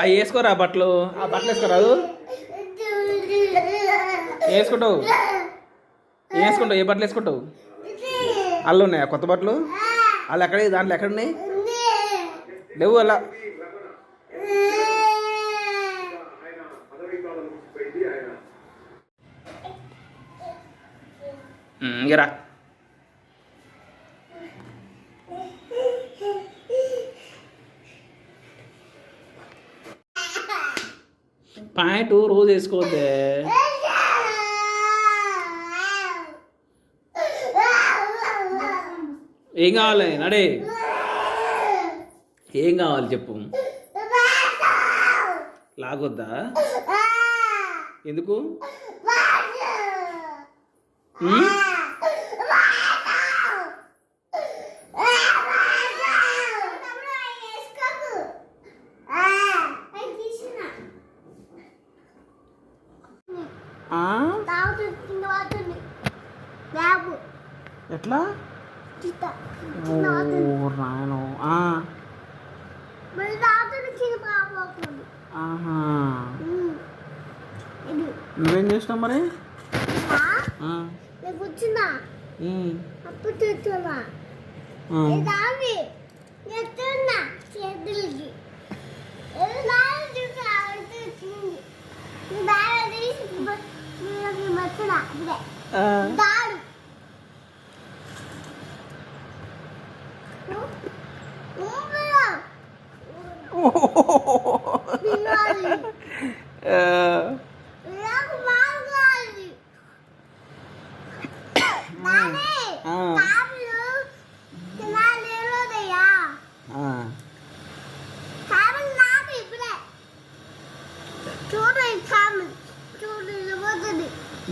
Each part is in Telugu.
అవి వేసుకోరా బట్టలు, ఆ బట్టలు వేసుకోరాదు. వేసుకుంటావు వేసుకుంటావు ఏ బట్టలు వేసుకుంటావు? అల్లు ఉన్నాయా కొత్త బట్టలు? వాళ్ళు ఎక్కడ దాంట్లో ఎక్కడున్నాయి? లేవు అలా. ఇంకరా ప్యాంటు రోజు వేసుకోవద్దే. ఏం కావాలి నడే? ఏం కావాలి చెప్పు. లాగొద్దా? ఎందుకు? ఎట్లా? నాయను నువ్వేం చేసినావు మరి?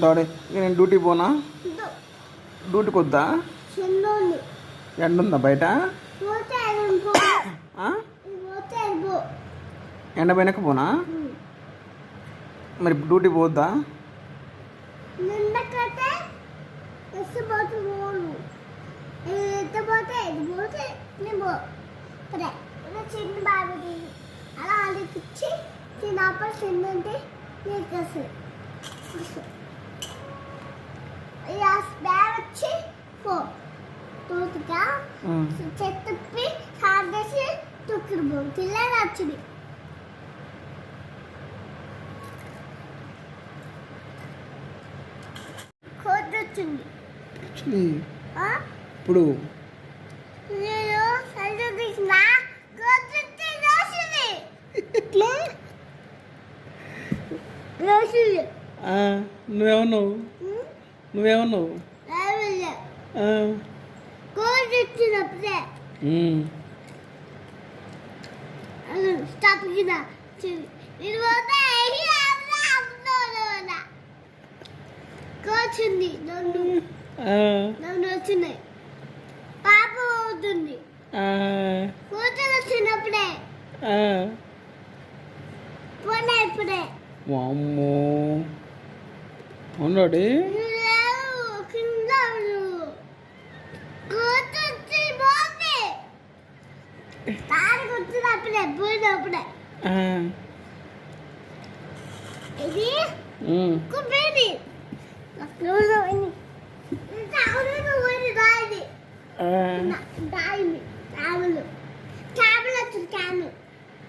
డాడీ నేను డ్యూటీ పోనా? డ్యూటీకి వద్దా? ఎండ ఉందా బయట? ఎండ పోయినాక పోనా? మరి డ్యూటీ పోద్దా? చిన్న బాబు అలా అడిగిచ్చి చిన్నప్పుడు చిన్నంటే నీకు బ్యాగ్ వచ్చి తోతుగా చెత్తి సాగేసి తొక్కిరు బాబు పిల్లలు వచ్చింది. కోట్ వచ్చింది ఇప్పుడు నువ్వేమన్నావు? నువ్వేమన్నావు? కోచింది నన్ను వచ్చినాయి పాప అవుతుంది కూతురు వచ్చినప్పుడే పోనా ఇప్పుడే. వామ్మో అవునాడే కింద కూతుర్చి పోతే తాను కూర్చున్నప్పుడే పోయినప్పుడే ఇది కుప్పేది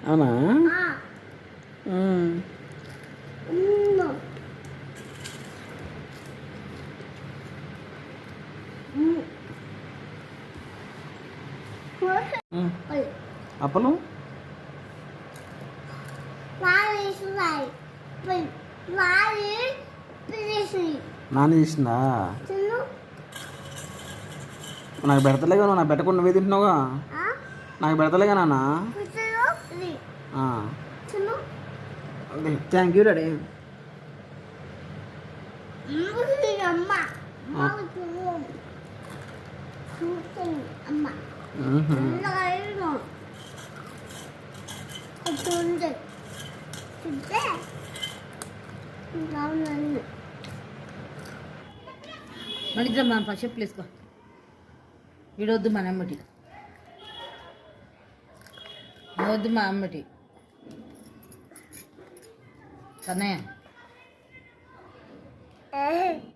అవునా? అప్పలు నాన్న చేసిందా? నాకు పెడతలేగా, నాకు పెట్టకుండా నువ్వే తింటున్నావుగా. నాకు పెడతలేగా నాన్న. Thank you daddy. మన ఇద్దరం మనం ఫస్ట్ చెప్పులు వేసుకో వీడొద్దు మన అమ్మటి వద్దు మా అమ్మటి కన్నయ్య